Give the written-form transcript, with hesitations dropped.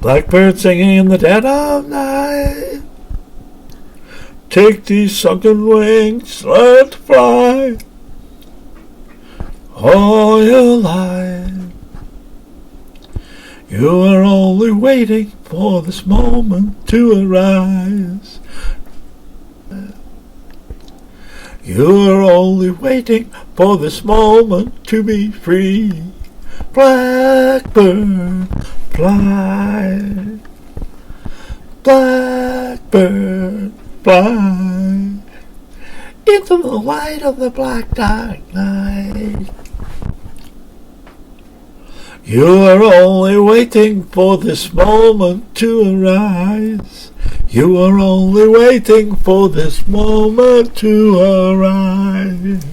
Blackbird singing in the dead of night. Take these sunken wings, learn to fly all your life. You are only waiting for this moment to arise. You are only waiting for this moment to be free. Blackbird, fly. Blackbird, fly into the light of the black dark night. You are only waiting for this moment to arise. You are only waiting for this moment to arise.